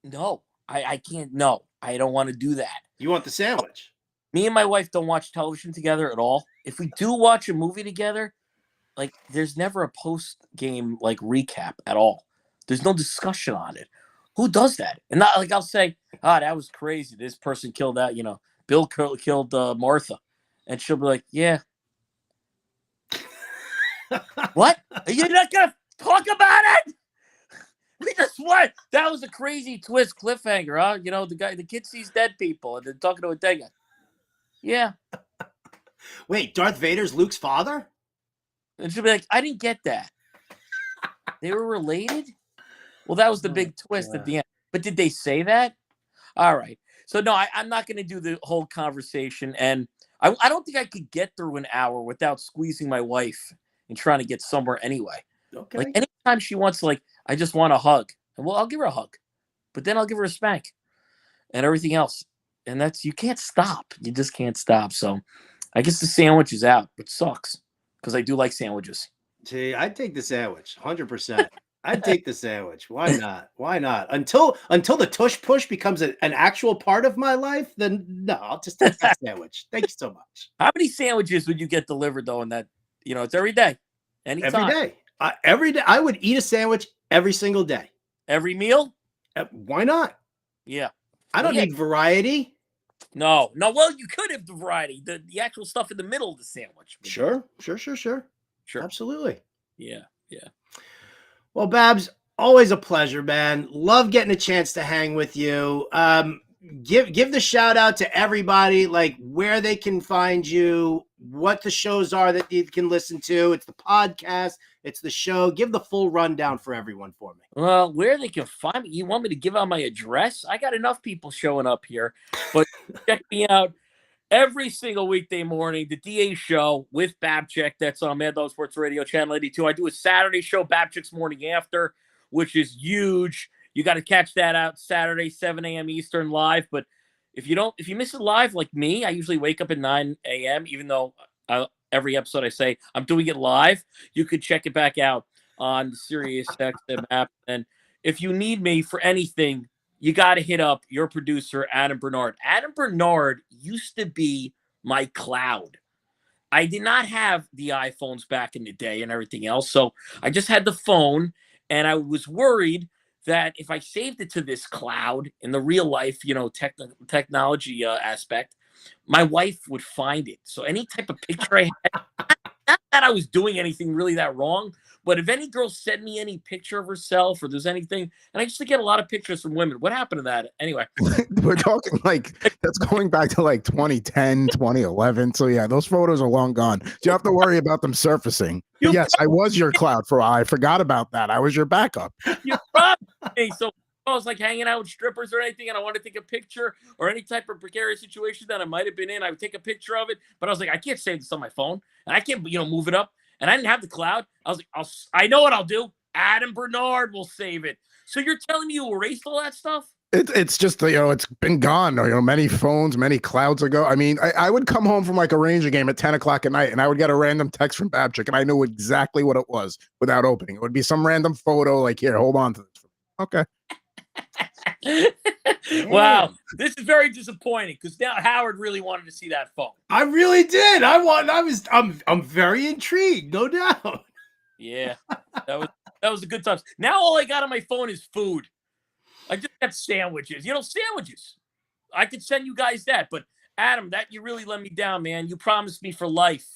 No, I can't. No, I don't want to do that. You want the sandwich? Me and my wife don't watch television together at all. If we do watch a movie together, there's never a post-game recap at all. There's no discussion on it. Who does that? And not I'll say, that was crazy. This person killed that, Bill killed Martha. And she'll be like, yeah. What? Are you not going to talk about it? We just what? That was a crazy twist cliffhanger, huh? The kid sees dead people and they're talking to a dead guy. Yeah. Wait, Darth Vader's Luke's father? And she'll be like, I didn't get that. They were related? Well, that was the big twist at the end. But did they say that? All right. So, no, I'm not going to do the whole conversation. And I don't think I could get through an hour without squeezing my wife and trying to get somewhere anyway. Okay. Anytime she wants, I just want a hug. And I'll give her a hug. But then I'll give her a spank and everything else. And you can't stop. You just can't stop. So I guess the sandwich is out, which sucks because I do like sandwiches. See, I'd take the sandwich, 100%. I'd take the sandwich. Why not? Why not? Until the tush push becomes an actual part of my life, then no, I'll just take that sandwich. Thank you so much. How many sandwiches would you get delivered though? In that, it's every day, anytime. Every day. Every day. I would eat a sandwich every single day. Every meal? Why not? Yeah. I don't need variety. No. Well, you could have the variety, the actual stuff in the middle of the sandwich. Sure. Absolutely. Yeah. Well, Babs, always a pleasure, man. Love getting a chance to hang with you. Give the shout out to everybody, where they can find you, what the shows are that you can listen to. It's the podcast. It's the show. Give the full rundown for everyone for me. Well, where they can find me? You want me to give out my address? I got enough people showing up here, but check me out every single weekday morning. The DA show with Babchik. That's on Mad Dog Sports Radio, Channel 82. I do a Saturday show, Babchik's Morning After, which is huge. You got to catch that out Saturday, 7 a.m. Eastern live. But if you miss it live like me, I usually wake up at 9 a.m., even though every episode I say I'm doing it live. You could check it back out on the SiriusXM app. And if you need me for anything, you got to hit up your producer, Adam Bernard. Adam Bernard used to be my cloud. I did not have the iPhones back in the day and everything else. So I just had the phone, and I was worried that if I saved it to this cloud in the real life, technology aspect, my wife would find it. So any type of picture I had, not that I was doing anything really that wrong, but if any girl sent me any picture of herself or there's anything, and I used to get a lot of pictures from women. What happened to that? Anyway. We're talking that's going back to 2010, 2011. So yeah, those photos are long gone. You have to worry about them surfacing. Yes, I was your cloud for a while. I forgot about that. I was your backup. You robbed me. So I was hanging out with strippers or anything, and I wanted to take a picture or any type of precarious situation that I might have been in. I would take a picture of it, but I was I can't save this on my phone, and I can't, move it up. And I didn't have the cloud. I was I know what I'll do. Adam Bernard will save it. So you're telling me you erased all that stuff? It's just, it's been gone. Many phones, many clouds ago. I mean, I would come home from a Ranger game at 10 o'clock at night, and I would get a random text from Babchik, and I knew exactly what it was without opening. It would be some random photo here, hold on to this. Okay. Wow, this is very disappointing because now Howard really wanted to see that phone. I really did. I'm very intrigued, no doubt. Yeah, that was a good time. Now all I got on my phone is food. I just got sandwiches. Sandwiches. I could send you guys that, but Adam, that you really let me down, man. You promised me for life.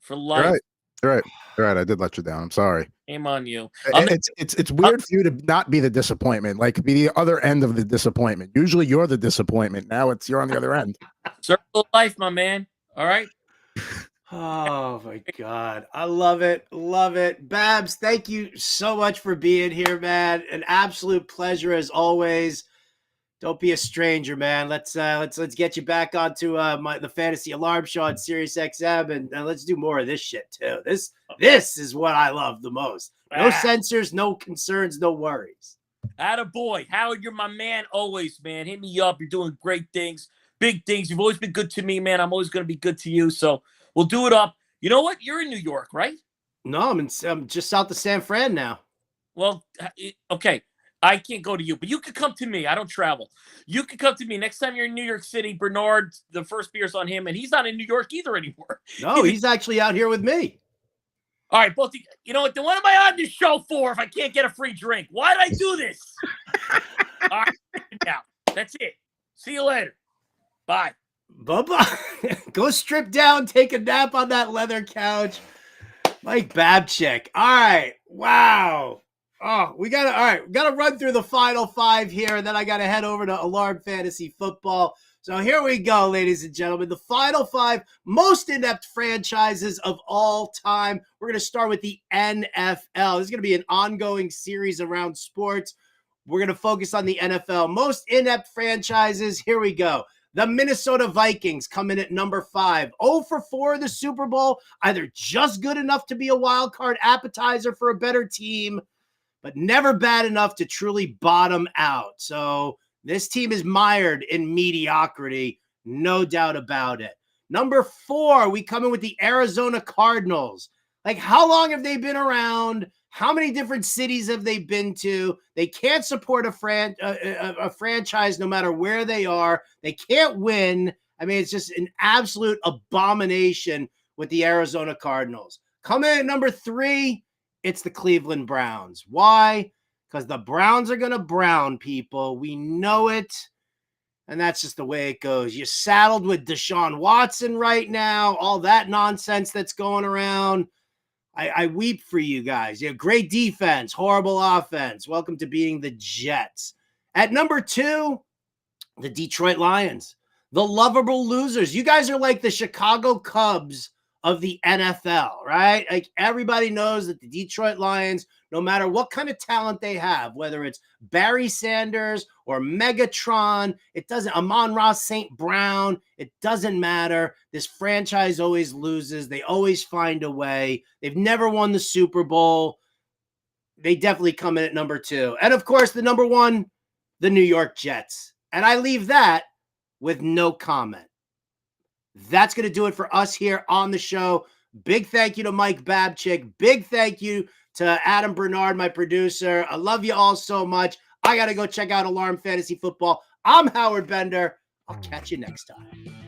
For life. Right. I did let you down. I'm sorry. Shame on you. It's weird for you to not be the disappointment, be the other end of the disappointment. Usually you're the disappointment. Now you're on the other end. Circle of life, my man. All right. Oh my God. I love it. Love it. Babs, thank you so much for being here, man. An absolute pleasure as always. Don't be a stranger, man. Let's get you back onto the Fantasy Alarm Show on SiriusXM, and let's do more of this shit too. This is what I love the most. No censors, no concerns, no worries. Attaboy. Howard, you're my man always, man. Hit me up. You're doing great things, big things. You've always been good to me, man. I'm always going to be good to you. So we'll do it up. You know what? You're in New York, right? No, I'm just south of San Fran now. Well, okay. I can't go to you, but you could come to me. I don't travel. You could come to me next time you're in New York City. Bernard, the first beer's on him, and he's not in New York either anymore. No, he's actually out here with me. All right, both. You know what? Then what am I on this show for if I can't get a free drink? Why did I do this? All right, now that's it. See you later. Bye. Bye-bye. Go strip down, take a nap on that leather couch. Mike Babchik. All right. Wow. Oh, we gotta run through the final five here, and then I gotta head over to Alarm Fantasy Football. So here we go, ladies and gentlemen. The final five most inept franchises of all time. We're gonna start with the NFL. This is gonna be an ongoing series around sports. We're gonna focus on the NFL. Most inept franchises. Here we go. The Minnesota Vikings come in at number 5. 0-4 in the Super Bowl. Either just good enough to be a wild card appetizer for a better team, but never bad enough to truly bottom out. So this team is mired in mediocrity, no doubt about it. Number 4, we come in with the Arizona Cardinals. How long have they been around? How many different cities have they been to? They can't support a franchise no matter where they are. They can't win. I mean, it's just an absolute abomination with the Arizona Cardinals. Coming in at number 3, it's the Cleveland Browns. Why? Because the Browns are going to brown people. We know it. And that's just the way it goes. You're saddled with Deshaun Watson right now. All that nonsense that's going around. I weep for you guys. You have great defense, horrible offense. Welcome to being the Jets. At number 2, the Detroit Lions. The lovable losers. You guys are like the Chicago Cubs of the NFL, right? Like everybody knows that the Detroit Lions, no matter what kind of talent they have, whether it's Barry Sanders or Megatron, it doesn't, Amon-Ra St. Brown, it doesn't matter. This franchise always loses. They always find a way. They've never won the Super Bowl. They definitely come in at number 2. And of course, the number 1, the New York Jets. And I leave that with no comment. That's going to do it for us here on the show. Big thank you to Mike Babchik. Big thank you to Adam Bernard, my producer. I love you all so much. I got to go check out Alarm Fantasy Football. I'm Howard Bender. I'll catch you next time.